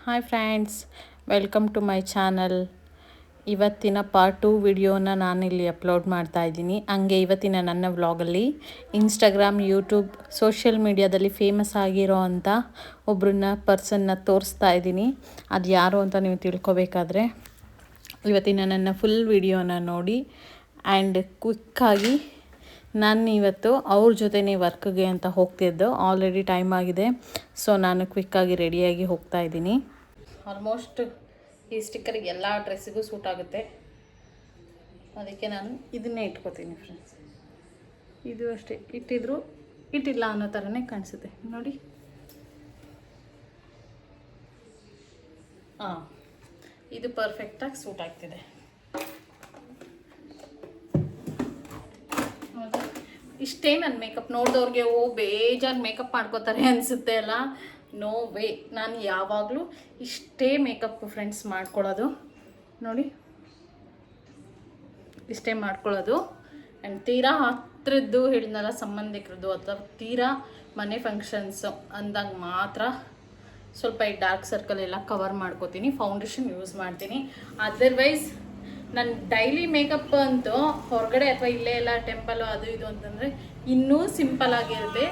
Hi friends, welcome to my channel. ಇವತ್ತಿನ part 2 ವಿಡಿಯೋನ ನಾನಿಲ್ಲಿ ಅಪ್ಲೋಡ್ ಮಾಡ್ತಾ ಇದ್ದೀನಿ. ಹಂಗೆ ಇವತ್ತಿನ ನನ್ನ ವ್ಲಾಗಲ್ಲಿ ಇನ್ಸ್ಟಾಗ್ರಾಮ್, ಯೂಟ್ಯೂಬ್, ಸೋಷಿಯಲ್ ಮೀಡಿಯಾದಲ್ಲಿ ಫೇಮಸ್ ಆಗಿರೋ ಅಂಥ ಒಬ್ಬರನ್ನ ಪರ್ಸನ್ನ ತೋರಿಸ್ತಾ ಇದ್ದೀನಿ. ಅದು ಯಾರು ಅಂತ ನೀವು ತಿಳ್ಕೊಬೇಕಾದ್ರೆ ಇವತ್ತಿನ ನನ್ನ ಫುಲ್ ವಿಡಿಯೋನ ನೋಡಿ. ಆ್ಯಂಡ್ ಕ್ವಿಕ್ಕಾಗಿ ನಾನು ಇವತ್ತು ಅವ್ರ ಜೊತೆನೇ ವರ್ಕ್ಗೆ ಅಂತ ಹೋಗ್ತಿದ್ದು. ಆಲ್ರೆಡಿ ಟೈಮ್ ಆಗಿದೆ, ಸೊ ನಾನು ಕ್ವಿಕ್ಕಾಗಿ ರೆಡಿಯಾಗಿ ಹೋಗ್ತಾ ಇದ್ದೀನಿ. ಆಲ್ಮೋಸ್ಟ್ ಈ ಸ್ಟಿಕ್ಕರಿಗೆ ಎಲ್ಲ ಡ್ರೆಸ್ಸಿಗೂ ಸೂಟ್ ಆಗುತ್ತೆ, ಅದಕ್ಕೆ ನಾನು ಇದನ್ನೇ ಇಟ್ಕೋತೀನಿ ಫ್ರೆಂಡ್ಸ್. ಇದು ಅಷ್ಟೇ, ಇಟ್ಟಿದ್ರು ಇಟ್ಟಿಲ್ಲ ಅನ್ನೋ ಥರನೇ ಕಾಣಿಸುತ್ತೆ ನೋಡಿ. ಹಾಂ, ಇದು ಪರ್ಫೆಕ್ಟಾಗಿ ಸೂಟ್ ಆಗ್ತಿದೆ. ಇಷ್ಟೇ ನನ್ನ ಮೇಕಪ್ ನೋಡಿದವ್ರಿಗೆ ಬೇಜಾರು ಮೇಕಪ್ ಮಾಡ್ಕೋತಾರೆ ಅನಿಸುತ್ತೆ ಅಲ್ಲ. ನೋ ವೇ, ನಾನು ಯಾವಾಗಲೂ ಇಷ್ಟೇ ಮೇಕಪ್ ಫ್ರೆಂಡ್ಸ್ ಮಾಡ್ಕೊಳ್ಳೋದು ನೋಡಿ. ಇಷ್ಟೇ ಮಾಡ್ಕೊಳ್ಳೋದು. ಆ್ಯಂಡ್ ತೀರಾ ಹತ್ರದ್ದು ಹೇಳಿದ್ನಲ್ಲ, ಸಂಬಂಧಿಕರದ್ದು ಅಥವಾ ತೀರಾ ಮನೆ ಫಂಕ್ಷನ್ಸು ಅಂದಾಗ ಮಾತ್ರ ಸ್ವಲ್ಪ ಈ ಡಾರ್ಕ್ ಸರ್ಕಲ್ ಎಲ್ಲ ಕವರ್ ಮಾಡ್ಕೋತೀನಿ, ಫೌಂಡೇಶನ್ ಯೂಸ್ ಮಾಡ್ತೀನಿ. ಅದರ್ವೈಸ್ ನನ್ನ ಡೈಲಿ ಮೇಕಪ್ ಅಂತೂ ಹೊರಗಡೆ ಅಥವಾ ಇಲ್ಲೇ ಎಲ್ಲ ಟೆಂಪಲು ಅದು ಇದು ಅಂತಂದರೆ ಇನ್ನೂ ಸಿಂಪಲ್ ಆಗಿರುತ್ತೆ.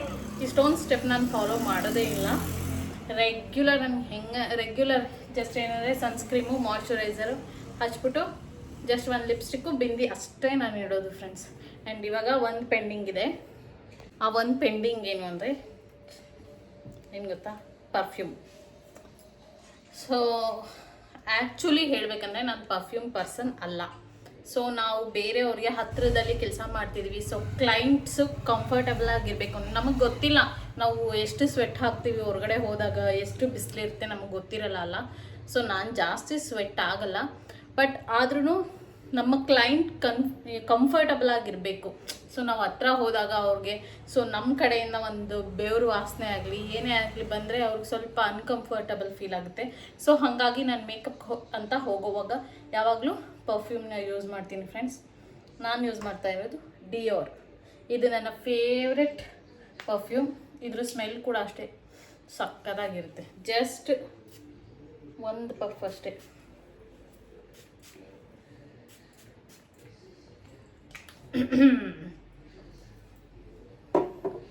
ಇಷ್ಟೊಂದು ಸ್ಟೆಪ್ ನಾನು ಫಾಲೋ ಮಾಡೋದೇ ಇಲ್ಲ. ರೆಗ್ಯುಲರ್ ನನಗೆ ರೆಗ್ಯುಲರ್ ಜಸ್ಟ್ ಏನಂದರೆ ಸನ್ಸ್ಕ್ರೀಮು, ಮಾಯ್ಶ್ಚರೈಸರು ಹಚ್ಬಿಟ್ಟು ಜಸ್ಟ್ ಒಂದು ಲಿಪ್ಸ್ಟಿಕ್ಕು, ಬಿಂದಿ ಅಷ್ಟೇ ನಾನು ಇಡೋದು ಫ್ರೆಂಡ್ಸ್. ಆ್ಯಂಡ್ ಇವಾಗ ಒಂದು ಪೆಂಡಿಂಗ್ ಇದೆ. ಆ ಒಂದು ಪೆಂಡಿಂಗ್ ಏನು ಅಂದರೆ ಏನು ಗೊತ್ತಾ, ಪರ್ಫ್ಯೂಮ್. ಸೊ ಆ್ಯಕ್ಚುಲಿ ಹೇಳಬೇಕಂದ್ರೆ ನಾನು ಪರ್ಫ್ಯೂಮ್ ಪರ್ಸನ್ ಅಲ್ಲ. ಸೊ ನಾವು ಬೇರೆಯವ್ರಿಗೆ ಹತ್ತಿರದಲ್ಲಿ ಕೆಲಸ ಮಾಡ್ತಿದ್ವಿ. ಸೊ ಕ್ಲೈಂಟ್ಸು ಕಂಫರ್ಟಬಲ್ ಆಗಿರಬೇಕು. ನಮಗೆ ಗೊತ್ತಿಲ್ಲ ನಾವು ಎಷ್ಟು ಸ್ವೆಟ್ ಹಾಕ್ತೀವಿ ಹೊರಗಡೆ ಹೋದಾಗ, ಎಷ್ಟು ಬಿಸಿಲಿರುತ್ತೆ ನಮಗೆ ಗೊತ್ತಿರಲ್ಲ ಅಲ್ಲ. ಸೊ ನಾನು ಜಾಸ್ತಿ ಸ್ವೆಟ್ ಆಗಲ್ಲ, ಬಟ್ ಆದ್ರೂ ನಮ್ಮ ಕ್ಲೈಂಟ್ ಕಂಫರ್ಟಬಲ್ ಆಗಿರಬೇಕು. ಸೊ ನಾವು ಹತ್ರ ಹೋದಾಗ ಅವ್ರಿಗೆ ಸೊ ನಮ್ಮ ಕಡೆಯಿಂದ ಒಂದು ಬೆವರು ವಾಸನೆ ಆಗಲಿ ಏನೇ ಆಗಲಿ ಬಂದರೆ ಅವ್ರಿಗೆ ಸ್ವಲ್ಪ ಅನ್ಕಂಫರ್ಟಬಲ್ ಫೀಲ್ ಆಗುತ್ತೆ. ಸೊ ಹಾಗಾಗಿ ನಾನು ಮೇಕಪ್ ಅಂತ ಹೋಗುವಾಗ ಯಾವಾಗಲೂ ಪರ್ಫ್ಯೂಮ್ನ ಯೂಸ್ ಮಾಡ್ತೀನಿ ಫ್ರೆಂಡ್ಸ್. ನಾನು ಯೂಸ್ ಮಾಡ್ತಾ ಇರೋದು ಡಿಯೋರ್. ಇದು ನನ್ನ ಫೇವ್ರೆಟ್ ಪರ್ಫ್ಯೂಮ್. ಇದ್ರ ಸ್ಮೆಲ್ ಕೂಡ ಅಷ್ಟೇ ಸಕ್ಕತ್ತಾಗಿರುತ್ತೆ. ಜಸ್ಟ್ ಒಂದು ಪಫ್ ಅಷ್ಟೇ.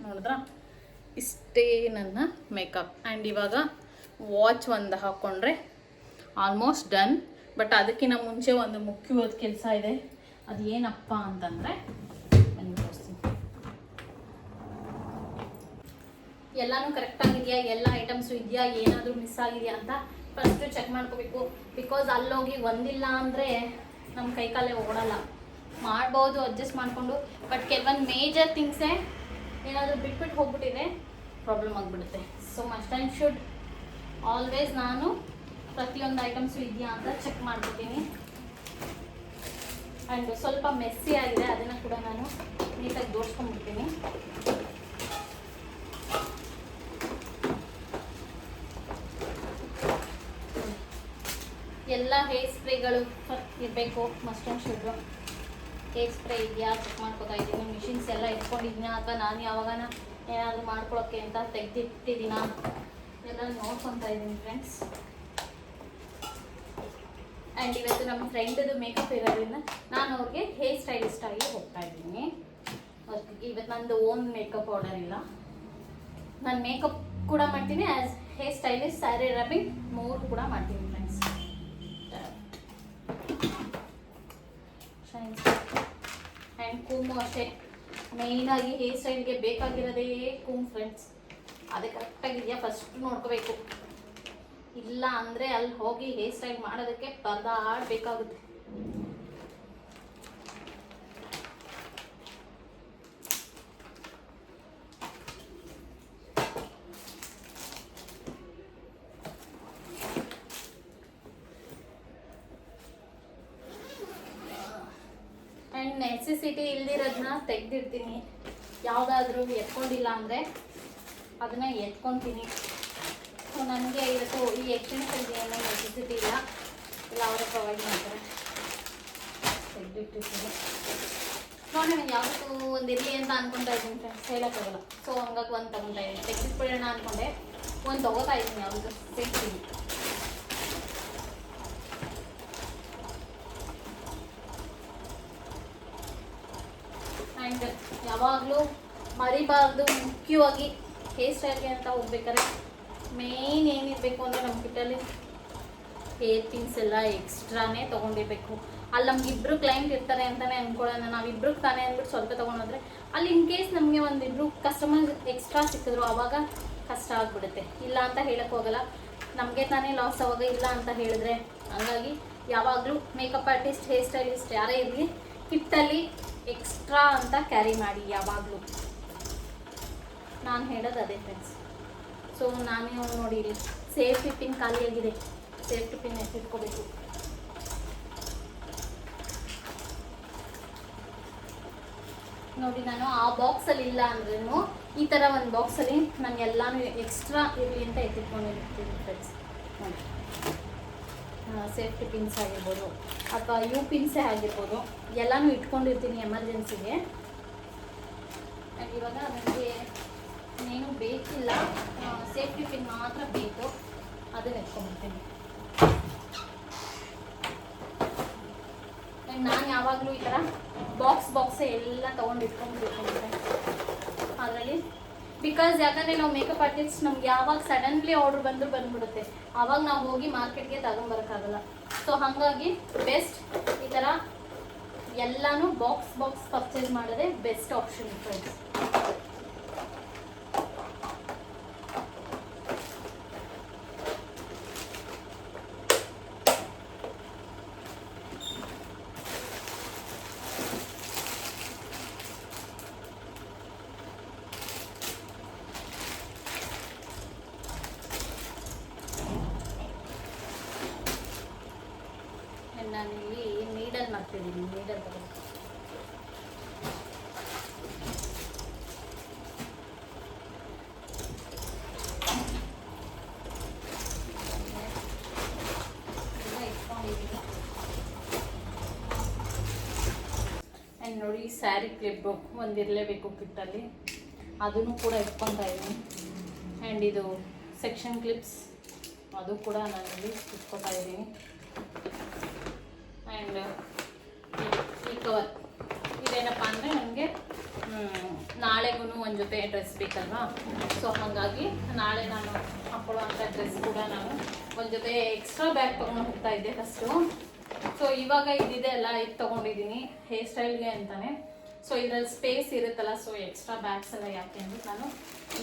ನೋಡಿದ್ರಾ, ಇಷ್ಟೇ ನನ್ನ ಮೇಕಪ್. ಆ್ಯಂಡ್ ಇವಾಗ ವಾಚ್ ಒಂದು ಹಾಕ್ಕೊಂಡ್ರೆ ಆಲ್ಮೋಸ್ಟ್ ಡನ್. ಬಟ್ ಅದಕ್ಕಿಂತ ಮುಂಚೆ ಒಂದು ಮುಖ್ಯವಾದ ಕೆಲಸ ಇದೆ. ಅದು ಏನಪ್ಪ ಅಂತಂದರೆ ಬನ್ನಿ ತೋರಿಸ್ತೀನಿ. ಎಲ್ಲನೂ ಕರೆಕ್ಟಾಗಿದೆಯಾ, ಎಲ್ಲ ಐಟಮ್ಸು ಇದೆಯಾ, ಏನಾದರೂ ಮಿಸ್ ಆಗಿದೆಯಾ ಅಂತ ಫಸ್ಟು ಚೆಕ್ ಮಾಡ್ಕೋಬೇಕು. ಬಿಕಾಸ್ ಅಲ್ಲೋಗಿ ಒಂದಿಲ್ಲ ಅಂದರೆ ನಮ್ಮ ಕೈಕಾಲೇ ಓಡಲ್ಲ. ಮಾಡ್ಬೋದು ಅಡ್ಜಸ್ಟ್ ಮಾಡಿಕೊಂಡು, ಬಟ್ ಕೆಲವೊಂದು ಮೇಜರ್ ಥಿಂಗ್ಸೇ ಏನಾದರೂ ಬಿಟ್ಬಿಟ್ಟು ಹೋಗ್ಬಿಟ್ಟಿದೆ ಪ್ರಾಬ್ಲಮ್ ಆಗಿಬಿಡುತ್ತೆ. So must and should always ನಾನು ಪ್ರತಿಯೊಂದು ಐಟಮ್ಸು ಇದೆಯಾ ಅಂತ ಚೆಕ್ ಮಾಡ್ಕೊತೀನಿ. ಆ್ಯಂಡ್ ಸ್ವಲ್ಪ ಮೆಸ್ಸಿ ಆಗಿದೆ, ಅದನ್ನು ಕೂಡ ನಾನು ನೀಟಾಗಿ ಜೋಡಿಸ್ಕೊಂಡ್ಬಿಡ್ತೀನಿ. ಎಲ್ಲ ಹೇರ್ ಸ್ಪ್ರೇಗಳು ಇರಬೇಕು, must and should. Hair spray ಇದೆಯಾ ಚೆಕ್ ಮಾಡ್ಕೊತಾ ಇದ್ದೀನಿ. ಮಿಷಿನ್ಸ್ ಎಲ್ಲ ಇಟ್ಕೊಂಡಿದ್ದೀನ ಅಥವಾ ನಾನು ಯಾವಾಗನ ಏನಾದರೂ ಮಾಡ್ಕೊಳೋಕ್ಕೆ ಅಂತ ತೆಗೆದಿಟ್ಟಿದ್ದೀನ ಎಲ್ಲ ನೋಡ್ಕೊತಾ ಇದ್ದೀನಿ ಫ್ರೆಂಡ್ಸ್. ಆ್ಯಂಡ್ ಇವತ್ತು ನಮ್ಮ ಫ್ರೆಂಡದು ಮೇಕಪ್ ಇರೋದ್ರಿಂದ ನಾನು ಅವ್ರಿಗೆ ಹೇರ್ ಸ್ಟೈಲಿಸ್ಟ್ ಆಗಿ ಹೋಗ್ತಾ ಇದ್ದೀನಿ. ಇವತ್ತು ನಂದು ಓನ್ ಮೇಕಪ್ ಆರ್ಡರ್ ಇಲ್ಲ. ನಾನು ಮೇಕಪ್ ಕೂಡ ಮಾಡ್ತೀನಿ, as hair stylist, sari rubbing 3 ಕೂಡ ಮಾಡ್ತೀನಿ ಫ್ರೆಂಡ್ಸ್. ಆ್ಯಂಡ್ ಕೂಮು ಅಷ್ಟೇ. ಮೇಯ್ನಾಗಿ ಹೇರ್ ಸ್ಟೈಲ್ಗೆ ಬೇಕಾಗಿರೋದೇ ಕೂಮ್ ಫ್ರೆಂಡ್ಸ್. ಅದೇ ಕರೆಕ್ಟಾಗಿದೆಯಾ ಫಸ್ಟ್ ನೋಡ್ಕೋಬೇಕು. ಇಲ್ಲ ಅಂದರೆ ಅಲ್ಲಿ ಹೋಗಿ ಹೇರ್ ಸ್ಟೈಲ್ ಮಾಡೋದಕ್ಕೆ ಪರದಾಡಬೇಕಾಗುತ್ತೆ. And necessity ಇಲ್ದಿರೋದನ್ನ ತೆಗೆದಿರ್ತೀನಿ. ಯಾವುದಾದ್ರೂ ಎತ್ಕೊಂಡಿಲ್ಲ ಅಂದರೆ ಅದನ್ನು ಎತ್ಕೊತೀನಿ. ಸೊ ನನಗೆ ಇವತ್ತು ಈ ಎಕ್ಸ್ಟೆನ್ಷನ್ಗೆ ಏನೋ ನೆಸೆಸಿಟಿ ಇಲ್ಲ, ಅವರೇ ಪ್ರೊವೈಡ್ ಮಾಡ್ತಾರೆ. ತೆಗೆದಿಟ್ಟಿರ್ತೀನಿ. ನೋಡೋಣ, ಯಾವತ್ತೂ ಒಂದು ಇರಲಿ ಅಂತ ಅಂದ್ಕೊತಾ ಇದ್ದೀನಿ ಫ್ರೆಂಡ್ಸ್, ಹೇಳೋಕ್ಕಾಗಲ್ಲ. ಸೊ ಹಂಗಾಗಿ ಒಂದು ತೊಗೊತಾ ಇದ್ದೀನಿ. ತೆಗೆದಿಟ್ಬಿಡೋಣ ಅಂದ್ಕೊಂಡೆ, ಒಂದು ತೊಗೋತಾ ಇದ್ದೀನಿ. ಯಾವುದು ಸೇಫ್ಟಿ ಮರಿಬಾರ್ದು. ಮುಖ್ಯವಾಗಿ ಹೇರ್ ಸ್ಟೈಲ್ಗೆ ಅಂತ ಹೋಗ್ಬೇಕಾದ್ರೆ ಮೇನ್ ಏನಿರಬೇಕು ಅಂದರೆ ನಮ್ಮ ಕಿಟ್ಟಲ್ಲಿ ಹೇರ್ ಪಿನ್ಸ್ ಎಲ್ಲ ಎಕ್ಸ್ಟ್ರಾನೇ ತೊಗೊಂಡಿರ್ಬೇಕು. ಅಲ್ಲಿ ನಮ್ಗಿಬ್ರು ಕ್ಲೈಂಟ್ ಇರ್ತಾರೆ ಅಂತಲೇ ಅಂದ್ಕೊಳ್ಳೋಣ, ನಾವಿಬ್ರು ತಾನೇ ಅಂದ್ಬಿಟ್ಟು ಸ್ವಲ್ಪ ತೊಗೊಂಡೋದ್ರೆ ಅಲ್ಲಿ ಇನ್ ಕೇಸ್ ನಮಗೆ ಒಂದಿಬ್ರು ಕಸ್ಟಮರ್ ಎಕ್ಸ್ಟ್ರಾ ಸಿಕ್ಕಿದ್ರು ಆವಾಗ ಕಷ್ಟ ಆಗಿಬಿಡುತ್ತೆ. ಇಲ್ಲ ಅಂತ ಹೇಳಕ್ಕೆ ಹೋಗಲ್ಲ, ನಮಗೆ ತಾನೇ ಲಾಸ್ ಆವಾಗ ಇಲ್ಲ ಅಂತ ಹೇಳಿದ್ರೆ. ಹಾಗಾಗಿ ಯಾವಾಗಲೂ ಮೇಕಪ್ ಆರ್ಟಿಸ್ಟ್, ಹೇರ್ ಸ್ಟೈಲಿಸ್ಟ್ ಯಾರೇ ಇರಲಿ ಕಿಟ್ಟಲ್ಲಿ ಎಕ್ಸ್ಟ್ರಾ ಅಂತ ಕ್ಯಾರಿ ಮಾಡಿ ಯಾವಾಗಲೂ. ನಾನು ಹೇಳೋದು ಅದೇ ಫ್ರೆಂಡ್ಸ್. ಸೊ ನಾನು ನೋಡಿರಿ ಸೇಫ್ಟಿ ಪಿನ್ ಖಾಲಿಯಾಗಿದೆ, ಸೇಫ್ಟಿ ಪಿನ್ ಎತ್ತಿಟ್ಕೋಬೇಕು. ನೋಡಿ ನಾನು ಆ ಬಾಕ್ಸಲ್ಲಿ ಇಲ್ಲ ಅಂದ್ರೂ ಈ ಥರ ಒಂದು ಬಾಕ್ಸಲ್ಲಿ ನಾನು ಎಲ್ಲನೂ ಎಕ್ಸ್ಟ್ರಾ ಇರಲಿ ಅಂತ ಎತ್ತಿಟ್ಕೊಂಡಿರ್ತೀನಿ ಫ್ರೆಂಡ್ಸ್. ನೋಡಿ ಸೇಫ್ಟಿ ಪಿನ್ಸ್ ಆಗಿರ್ಬೋದು ಅಥವಾ ಯು ಪಿನ್ಸೇ ಆಗಿರ್ಬೋದು ಎಲ್ಲನೂ ಇಟ್ಕೊಂಡಿರ್ತೀನಿ ಎಮರ್ಜೆನ್ಸಿಗೆ. ಆ್ಯಂಡ್ ಇವಾಗ ನನಗೆ ಇನ್ನೇನು ಬೇಕಿಲ್ಲ, ಸೇಫ್ಟಿ ಪಿನ್ ಮಾತ್ರ ಬೇಕು, ಅದನ್ನು ಎತ್ಕೊಂಡ್ಬಿಡ್ತೀನಿ. ಆ್ಯಂಡ್ ನಾನು ಯಾವಾಗಲೂ ಈ ಥರ ಬಾಕ್ಸೇ ಎಲ್ಲ ತೊಗೊಂಡು ಇಟ್ಕೊಂಡ್ಬಿಟ್ಟಿರ್ತೀನಿ ಅದರಲ್ಲಿ. ಬಿಕಾಸ್ ಯಾಕಂದರೆ ನಾವು ಮೇಕಪ್ ಆರ್ಟಿಸ್ಟ್ ನಮ್ಗೆ ಯಾವಾಗ ಸಡನ್ಲಿ ಆರ್ಡ್ರ್ ಬಂದ್ಬಿಡುತ್ತೆ, ಆವಾಗ ನಾವು ಹೋಗಿ ಮಾರ್ಕೆಟ್ಗೆ ತಗೊಂಬರೋಕ್ಕಾಗಲ್ಲ. ಸೊ ಹಾಗಾಗಿ ಬೆಸ್ಟ್ ಈ ಥರ ಎಲ್ಲನೂ ಬಾಕ್ಸ್ ಪರ್ಚೇಸ್ ಮಾಡೋದೇ ಬೆಸ್ಟ್ ಆಪ್ಷನ್ ಫ್ರೆಂಡ್ಸ್. ನಾನಿಲ್ಲಿ ನೀಡಲ್ ಮಾಡ್ತಿದ್ದೀನಿ, ನೀಡಲ್ ತಗೊಂಡು ಆ್ಯಂಡ್ ನೋಡಿ ಸ್ಯಾರಿ ಕ್ಲಿಪ್ ಒಂದಿರಲೇಬೇಕು ಕಿಟ್ಟಲ್ಲಿ, ಅದನ್ನು ಕೂಡ ಇಟ್ಕೊತಾ ಇದ್ದೀನಿ. ಆ್ಯಂಡ್ ಇದು ಸೆಕ್ಷನ್ ಕ್ಲಿಪ್ಸ್ ಅದು ಕೂಡ ನಾನಿಲ್ಲಿ ಇಟ್ಕೊತಾ ಇದ್ದೀನಿ. ಆ್ಯಂಡ್ ಈ ಕವರ್ ಇದೇನಪ್ಪ ಅಂದರೆ ನನಗೆ ನಾಳೆಗೂ ಒಂದು ಜೊತೆ ಡ್ರೆಸ್ ಬೇಕಲ್ವಾ. ಸೊ ಹಾಗಾಗಿ ನಾಳೆ ನಾನು ಹಾಕೊಳ್ಳೋವಂಥ ಡ್ರೆಸ್ ಕೂಡ ನಾನು ಒಂದು ಜೊತೆ ಎಕ್ಸ್ಟ್ರಾ ಬ್ಯಾಗ್ ತೊಗೊಂಡು ಹೋಗ್ತಾ ಇದ್ದೆ ಫಸ್ಟು. ಸೊ ಇವಾಗ ಇದಿದೆ ಅಲ್ಲ, ಇದು ತೊಗೊಂಡಿದ್ದೀನಿ ಹೇರ್ ಸ್ಟೈಲ್ಗೆ ಅಂತಲೇ. ಸೊ ಇದರಲ್ಲಿ ಸ್ಪೇಸ್ ಇರುತ್ತಲ್ಲ, ಸೊ ಎಕ್ಸ್ಟ್ರಾ ಬ್ಯಾಗ್ಸ್ ಎಲ್ಲ ಯಾಕೆ ಅಂದ್ಬಿಟ್ಟು ನಾನು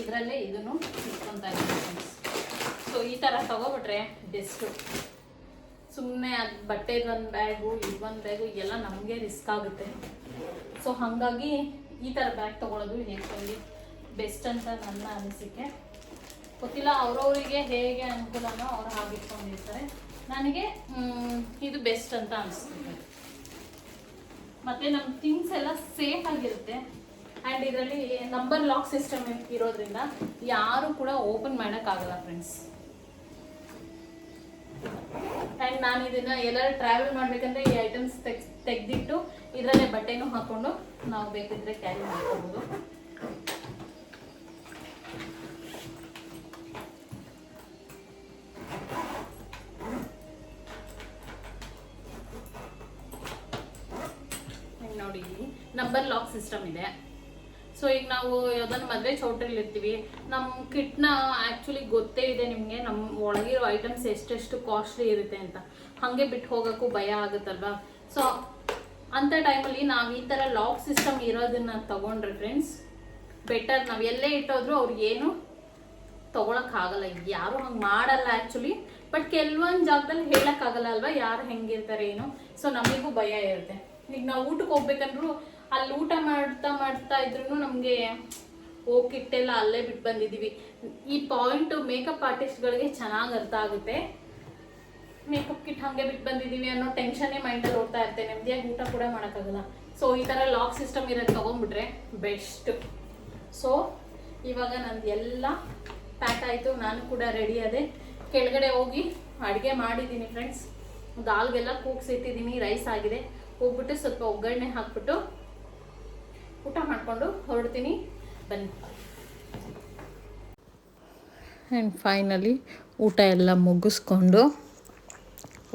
ಇದರಲ್ಲೇ ಇದನ್ನು ಇಟ್ಕೊತಾ ಇದ್ದೀನಿ. ಸೊ ಈ ಥರ ತೊಗೊಬಿಟ್ರೆ ಬೆಸ್ಟು. ಸುಮ್ಮನೆ ಅದು ಬಟ್ಟೆದು ಒಂದು ಬ್ಯಾಗು ಇದೊಂದು ಬ್ಯಾಗು ಎಲ್ಲ ನಮಗೆ ರಿಸ್ಕ್ ಆಗುತ್ತೆ. ಸೊ ಹಾಗಾಗಿ ಈ ಥರ ಬ್ಯಾಗ್ ತೊಗೊಳ್ಳೋದು ಹೇಗೆ ಬೆಸ್ಟ್ ಅಂತ ನನ್ನ ಅನಿಸಿಕೆ. ಗೊತ್ತಿಲ್ಲ ಅವ್ರವರಿಗೆ ಹೇಗೆ ಅನುಕೂಲನೋ ಅವ್ರು ಹಾಗಿಟ್ಕೊಂಡಿರ್ತಾರೆ, ನನಗೆ ಇದು ಬೆಸ್ಟ್ ಅಂತ ಅನಿಸ್ತದೆ. ಮತ್ತು ನಮ್ಮ ಥಿಂಗ್ಸ್ ಎಲ್ಲ ಸೇಫ್ ಆಗಿರುತ್ತೆ. ಆ್ಯಂಡ್ ಇದರಲ್ಲಿ ನಂಬರ್ ಲಾಕ್ ಸಿಸ್ಟಮ್ ಇರೋದ್ರಿಂದ ಯಾರು ಕೂಡ ಓಪನ್ ಮಾಡೋಕ್ಕಾಗಲ್ಲ ಫ್ರೆಂಡ್ಸ್. ಆ್ಯಂಡ್ ನಾನು ಇದನ್ನು ಎಲ್ಲರೂ ಟ್ರಾವೆಲ್ ಮಾಡಬೇಕಂದ್ರೆ ಈ ಐಟಮ್ಸ್ ತೆಗೆದಿಟ್ಟು ಇದರಲ್ಲೇ ಬಟ್ಟೆನೂ ಹಾಕ್ಕೊಂಡು ನಾವು ಬೇಕಿದ್ರೆ ಕ್ಯಾರಿ ಮಾಡ್ಕೋಬೋದು. ನೋಡಿ ನಂಬರ್ ಲಾಕ್ ಸಿಸ್ಟಮ್ ಇದೆ. ಸೊ ಈಗ ನಾವು ಯಾವುದನ್ನು ಮದುವೆ ಚೌಟ್ರಲ್ಲಿ ಇರ್ತೀವಿ, ನಮ್ಮ ಕಿಟ್ನ ಆ್ಯಕ್ಚುಲಿ ಗೊತ್ತೇ ಇದೆ ನಿಮಗೆ ನಮ್ಮ ಒಳಗಿರೋ ಐಟಮ್ಸ್ ಎಷ್ಟೆಷ್ಟು ಕಾಸ್ಟ್ಲಿ ಇರುತ್ತೆ ಅಂತ. ಹಾಗೆ ಬಿಟ್ಟು ಹೋಗೋಕ್ಕೂ ಭಯ ಆಗುತ್ತಲ್ವಾ. ಸೊ ಅಂಥ ಟೈಮಲ್ಲಿ ನಾವು ಈ ಥರ ಲಾಕ್ ಸಿಸ್ಟಮ್ ಇರೋದನ್ನು ತೊಗೊಂಡ್ರೆ ಫ್ರೆಂಡ್ಸ್ ಬೆಟರ್. ನಾವು ಎಲ್ಲೇ ಇಟ್ಟೋದ್ರೂ ಅವ್ರಿಗೇನು ತೊಗೊಳಕ್ಕಾಗಲ್ಲ, ಯಾರು ಹಂಗೆ ಮಾಡಲ್ಲ ಆ್ಯಕ್ಚುಲಿ. ಬಟ್ ಕೆಲವೊಂದು ಜಾಗದಲ್ಲಿ ಹೇಳೋಕ್ಕಾಗಲ್ಲ ಅಲ್ವಾ ಯಾರು ಹೆಂಗಿರ್ತಾರೆ ಏನು. ಸೊ ನಮಗೂ ಭಯ ಇರುತ್ತೆ. ಈಗ ನಾವು ಊಟಕ್ಕೆ ಹೋಗ್ಬೇಕಂದ್ರೂ ಅಲ್ಲಿ ಊಟ ಮಾಡ್ತಾ ಇದ್ರೂ ನಮಗೆ ಕಿಟ್ಟೆಲ್ಲ ಅಲ್ಲೇ ಬಿಟ್ಟು ಬಂದಿದ್ದೀವಿ. ಈ ಪಾಯಿಂಟು ಮೇಕಪ್ ಆರ್ಟಿಸ್ಟ್ಗಳಿಗೆ ಚೆನ್ನಾಗಿ ಅರ್ಥ ಆಗುತ್ತೆ. ಮೇಕಪ್ ಕಿಟ್ ಹಾಗೆ ಬಿಟ್ಟು ಬಂದಿದ್ದೀವಿ ಅನ್ನೋ ಟೆನ್ಷನ್ನೇ ಮೈಂಡಲ್ಲಿ ಓಡ್ತಾ ಇರುತ್ತೆ, ನೆಮ್ಮದಿಯಾಗಿ ಊಟ ಕೂಡ ಮಾಡೋಕ್ಕಾಗಲ್ಲ. ಸೊ ಈ ಥರ ಲಾಕ್ ಸಿಸ್ಟಮ್ ಇರೋದು ತೊಗೊಂಡ್ಬಿಟ್ರೆ ಬೆಸ್ಟ್. ಸೊ ಇವಾಗ ನಂದು ಎಲ್ಲ ಪ್ಯಾಕ್ ಆಯಿತು, ನಾನು ಕೂಡ ರೆಡಿ ಆದೆ. ಕೆಳಗಡೆ ಹೋಗಿ ಅಡುಗೆ ಮಾಡಿದ್ದೀನಿ ಫ್ರೆಂಡ್ಸ್. ದಾಲ್ಗೆಲ್ಲ ಕೂಗ್ಸಿಟ್ಟಿದ್ದೀನಿ, ರೈಸ್ ಆಗಿದೆ. ಹೋಗ್ಬಿಟ್ಟು ಸ್ವಲ್ಪ ಒಗ್ಗರಣೆ ಹಾಕ್ಬಿಟ್ಟು ಊಟ ಮಾಡಿಕೊಂಡು ಹೊರಡ್ತೀನಿ, ಬನ್ನಿ. ಆ್ಯಂಡ್ ಫೈನಲಿ ಊಟ ಎಲ್ಲ ಮುಗಿಸ್ಕೊಂಡು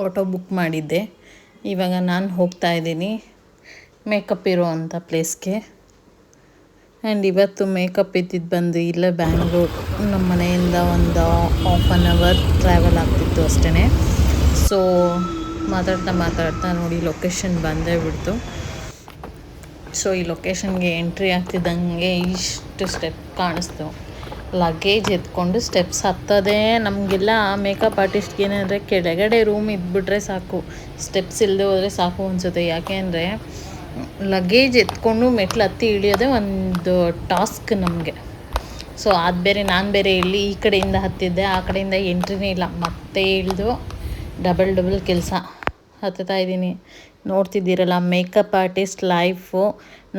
ಆಟೋ ಬುಕ್ ಮಾಡಿದ್ದೆ. ಇವಾಗ ನಾನು ಹೋಗ್ತಾ ಇದ್ದೀನಿ ಮೇಕಪ್ ಇರೋ ಅಂಥ ಪ್ಲೇಸ್ಗೆ. ಆ್ಯಂಡ್ ಇವತ್ತು ಮೇಕಪ್ ಇದ್ದಿದ್ದು ಬಂದು ಇಲ್ಲೇ ಬ್ಯಾಂಗ್ಳೂರು, ನಮ್ಮ ಮನೆಯಿಂದ ಒಂದು ಹಾಫ್ ಆನ್ ಅವರ್ ಟ್ರಾವೆಲ್ ಆಗ್ತಿತ್ತು ಅಷ್ಟೇ. ಸೊ ಮಾತಾಡ್ತಾ ನೋಡಿ ಲೊಕೇಶನ್ ಬಂದೇ ಬಿಡ್ತು. ಸೊ ಈ ಲೊಕೇಶನ್ಗೆ ಎಂಟ್ರಿ ಆಗ್ತಿದ್ದಂಗೆ ಇಷ್ಟು ಸ್ಟೆಪ್ ಕಾಣಿಸ್ತು. ಲಗೇಜ್ ಎತ್ಕೊಂಡು ಸ್ಟೆಪ್ಸ್ ಹತ್ತೋದೇ ನಮಗೆಲ್ಲ ಮೇಕಪ್ ಆರ್ಟಿಸ್ಟ್ಗೆ ಏನಂದರೆ ಕೆಳಗಡೆ ರೂಮ್ ಇದ್ಬಿಟ್ರೆ ಸಾಕು, ಸ್ಟೆಪ್ಸ್ ಇಲ್ಲದೆ ಹೋದರೆ ಸಾಕು ಅನಿಸುತ್ತೆ. ಯಾಕೆ ಅಂದರೆ ಲಗೇಜ್ ಎತ್ಕೊಂಡು ಮೆಟ್ಲು ಹತ್ತಿ ಇಳಿಯೋದೇ ಒಂದು ಟಾಸ್ಕ್ ನಮಗೆ. ಸೊ ಅದು ಬೇರೆ, ನಾನು ಬೇರೆ ಇಲ್ಲಿ ಈ ಕಡೆಯಿಂದ ಹತ್ತಿದ್ದೆ, ಆ ಕಡೆಯಿಂದ ಎಂಟ್ರಿನೇ ಇಲ್ಲ, ಮತ್ತೆ ಇಳಿದು ಡಬಲ್ ಕೆಲಸ ಹತ್ತುತ್ತಾ ಇದ್ದೀನಿ. ನೋಡ್ತಿದ್ದೀರಲ್ಲ, ಮೇಕಪ್ ಆರ್ಟಿಸ್ಟ್ ಲೈಫು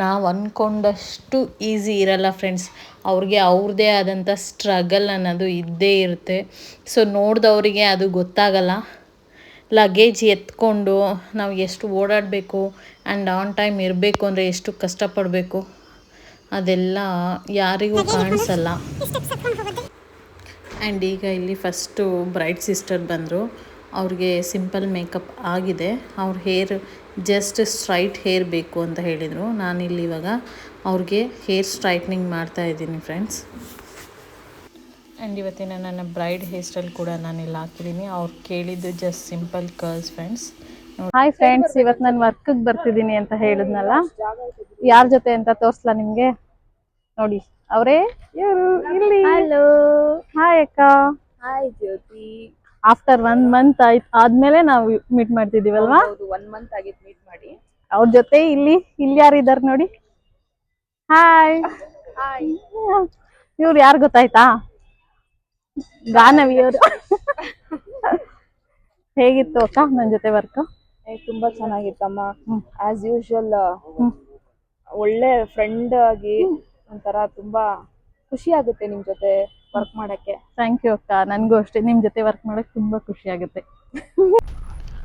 ನಾವು ಅಂದ್ಕೊಂಡಷ್ಟು ಈಸಿ ಇರಲ್ಲ ಫ್ರೆಂಡ್ಸ್. ಅವ್ರಿಗೆ ಅವ್ರದ್ದೇ ಆದಂಥ ಸ್ಟ್ರಗಲ್ ಅನ್ನೋದು ಇದ್ದೇ ಇರುತ್ತೆ. ಸೊ ನೋಡಿದವರಿಗೆ ಅದು ಗೊತ್ತಾಗಲ್ಲ. ಲಗೇಜ್ ಎತ್ಕೊಂಡು ನಾವು ಎಷ್ಟು ಓಡಾಡಬೇಕು ಆ್ಯಂಡ್ ಆನ್ ಟೈಮ್ ಇರಬೇಕು ಅಂದರೆ ಎಷ್ಟು ಕಷ್ಟಪಡಬೇಕು ಅದೆಲ್ಲ ಯಾರಿಗೂ ಕಾಣಿಸಲ್ಲ. ಆ್ಯಂಡ್ ಈಗ ಇಲ್ಲಿ ಫಸ್ಟು ಬ್ರೈಡ್ ಸಿಸ್ಟರ್ ಬಂದರು. ಅವ್ರಿಗೆ ಸಿಂಪಲ್ ಮೇಕಪ್ ಆಗಿದೆ. ಅವ್ರ ಹೇರ್ ಜಸ್ಟ್ ಸ್ಟ್ರೈಟ್ ಹೇರ್ ಬೇಕು ಅಂತ ಹೇಳಿದರು. ನಾನಿಲ್ಲಿ ಇವಾಗ ಅವ್ರಿಗೆ ಹೇರ್ ಸ್ಟ್ರೈಟ್ನಿಂಗ್ ಮಾಡ್ತಾಯಿದ್ದೀನಿ ಫ್ರೆಂಡ್ಸ್. ಆ್ಯಂಡ್ ಇವತ್ತಿನ ನನ್ನ ಬ್ರೈಡ್ ಹೇರ್ ಸ್ಟೈಲ್ ಕೂಡ ನಾನಿಲ್ಲಿ ಹಾಕಿದ್ದೀನಿ. ಅವ್ರು ಕೇಳಿದ್ದು just simple curls friends. Hi friends, ಇವತ್ತು ನಾನು ವರ್ಕಿಗೆ ಬರ್ತಿದ್ದೀನಿ ಅಂತ ಹೇಳಿದ್ನಲ್ಲ, ಯಾರ ಜೊತೆ ಅಂತ ತೋರಿಸ್ಲಾ ನಿಮಗೆ? ನೋಡಿ, ಅವರೇ ಇವರು ಇಲ್ಲಿ. ಹಲೋ, ಹಾಯ್ ಅಕ್ಕ. ಹಾಯ್ ಜ್ಯೋತಿ. ಆಫ್ಟರ್ 1 ಮಂತ್ ಆದ್ಮೇಲೆ ನಾವು ಮೀಟ್ ಮಾಡ್ತಿದೀವಲ್ವಾ? 1 ಮಂತ್ ಆಗಿತ್ತು ಮೀಟ್ ಮಾಡಿ. ಅವ್ರ ಜೊತೆ ಇಲ್ಲಿ ಯಾರಿದ್ದಾರೆ ನೋಡಿ. ಹಾಯ್. ಇವ್ರು ಯಾರು ಗೊತ್ತಾಯ್ತಾ? ಗಾನವಿ ಅವರು. ಹೇಗಿತ್ತು ಅಕ್ಕ ನನ್ನ ಜೊತೆ ವರ್ಕ್? ತುಂಬಾ ಚೆನ್ನಾಗಿತ್ತಮ್ಮ. ಆಸ್ ಯೂಶುವಲ್ ಒಳ್ಳೆ ಫ್ರೆಂಡ್ ಆಗಿ ಒಂಥರ ತುಂಬಾ ಖುಷಿ ಆಗುತ್ತೆ ನಿಮ್ ಜೊತೆ ವರ್ಕ್ ಮಾಡಕ್ಕೆ. ಥ್ಯಾಂಕ್ ಯು ಅಕ್ಕ, ನನಗೂ ಅಷ್ಟೇ ನಿಮ್ಮ ಜೊತೆ ವರ್ಕ್ ಮಾಡಕ್ಕೆ ತುಂಬ ಖುಷಿ ಆಗುತ್ತೆ.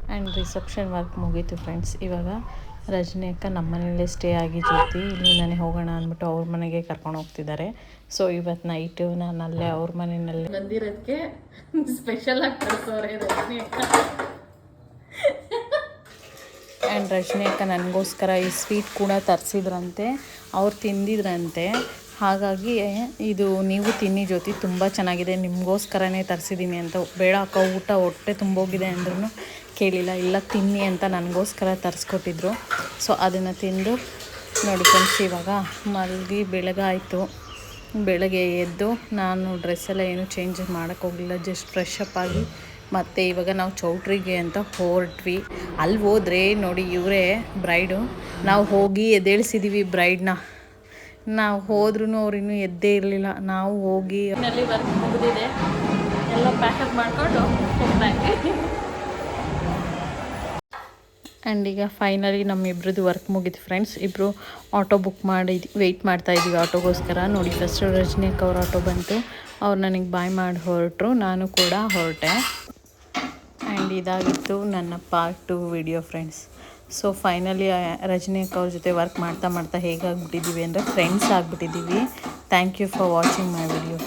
ಆ್ಯಂಡ್ ರಿಸೆಪ್ಷನ್ ವರ್ಕ್ ಮುಗೀತು ಫ್ರೆಂಡ್ಸ್. ಇವಾಗ ರಜನಿ ಅಕ್ಕ ನಮ್ಮ ಮನೆಯಲ್ಲೇ ಸ್ಟೇ ಆಗಿ ಜೊತೆ ಇಲ್ಲಿ ನನಗೆ ಹೋಗೋಣ ಅಂದ್ಬಿಟ್ಟು ಅವ್ರ ಮನೆಗೆ ಕರ್ಕೊಂಡು ಹೋಗ್ತಿದ್ದಾರೆ. ಸೊ ಇವತ್ತು ನೈಟು ನಾನು ಅಲ್ಲೇ ಅವ್ರ ಮನೆಯಲ್ಲಿ ಬಂದಿರೋದಕ್ಕೆ ಸ್ಪೆಷಲ್ ಆಗಿ ಕಳಿಸೋರೆ ರಜನಿ ಅಕ್ಕ. ಆ್ಯಂಡ್ ರಜನಿ ಅಕ್ಕ ನನಗೋಸ್ಕರ ಈ ಸ್ವೀಟ್ ಕೂಡ ತರಿಸಿದ್ರಂತೆ, ಅವ್ರು ತಿಂದಿದ್ರಂತೆ. ಹಾಗಾಗಿ ಇದು ನೀವು ತಿನ್ನಿ ಜ್ಯೋತಿ, ತುಂಬ ಚೆನ್ನಾಗಿದೆ, ನಿಮಗೋಸ್ಕರನೇ ತರಿಸಿದ್ದೀನಿ ಅಂತ. ಬೇಡ ಅಕ್ಕ, ಊಟ ಹೊಟ್ಟೆ ತುಂಬೋಗಿದೆ ಅಂದ್ರೂ ಕೇಳಿಲ್ಲ, ಇಲ್ಲ ತಿನ್ನಿ ಅಂತ ನನಗೋಸ್ಕರ ತರಿಸ್ಕೊಟ್ಟಿದ್ರು. ಸೊ ಅದನ್ನು ತಿಂದು ನೋಡಿ ಫ್ರೆಂಡ್ಸ್, ಇವಾಗ ಮಲಗಿ ಬೆಳಗಾಯಿತು. ಬೆಳಗ್ಗೆ ಎದ್ದು ನಾನು ಡ್ರೆಸ್ಸೆಲ್ಲ ಏನೂ ಚೇಂಜ್ ಮಾಡೋಕ್ಕೆ ಹೋಗಲಿಲ್ಲ, ಜಸ್ಟ್ ಫ್ರೆಶ್ ಅಪ್ ಆಗಿ ಮತ್ತು ಇವಾಗ ನಾವು ಚೌಟ್ರಿಗೆ ಅಂತ ಹೊರಟ್ವಿ. ಅಲ್ಲಿ ಹೋದರೆ ನೋಡಿ ಇವರೇ ಬ್ರೈಡು. ನಾವು ಹೋಗಿ ಎದ್ದೇಳಿಸಿದ್ದೀವಿ ಬ್ರೈಡ್ನ. ನಾವು ಹೋದ್ರೂ ಅವ್ರು ಇನ್ನೂ ಎದ್ದೇ ಇರಲಿಲ್ಲ. ನಾವು ಹೋಗಿ ನಲ್ಲಿ ವರ್ಕ್ ಮುಗಿದಿದೆ, ಎಲ್ಲ ಪ್ಯಾಕಪ್ ಮಾಡಿಕೊಂಡು ಹೋಗ್ತಾ ಇದ್ವಿ. ಆ್ಯಂಡ್ ಈಗ ಫೈನಲಿ ನಮ್ಮಿಬ್ರದ್ದು ವರ್ಕ್ ಮುಗಿತು ಫ್ರೆಂಡ್ಸ್. ಇಬ್ಬರು ಆಟೋ ಬುಕ್ ಮಾಡಿ ವೆಯ್ಟ್ ಮಾಡ್ತಾಯಿದ್ದೀವಿ ಆಟೋಗೋಸ್ಕರ. ನೋಡಿ ಫಸ್ಟು ರಜನಿಯಕ್ಕ ಅವ್ರ ಆಟೋ ಬಂತು, ಅವ್ರು ನನಗೆ ಬಾಯ್ ಮಾಡಿ ಹೊರಟರು, ನಾನು ಕೂಡ ಹೊರಟೆ. ಆ್ಯಂಡ್ ಇದಾಗಿತ್ತು ನನ್ನ part 2 video friends. So finally Rajani ಅಕ್ಕ ಅವ್ರ ಜೊತೆ ವರ್ಕ್ ಮಾಡ್ತಾ ಹೇಗಾಗ್ಬಿಟ್ಟಿದ್ದೀವಿ ಅಂದರೆ ಫ್ರೆಂಡ್ಸ್ ಆಗಿಬಿಟ್ಟಿದ್ದೀವಿ. Thank you for watching my video.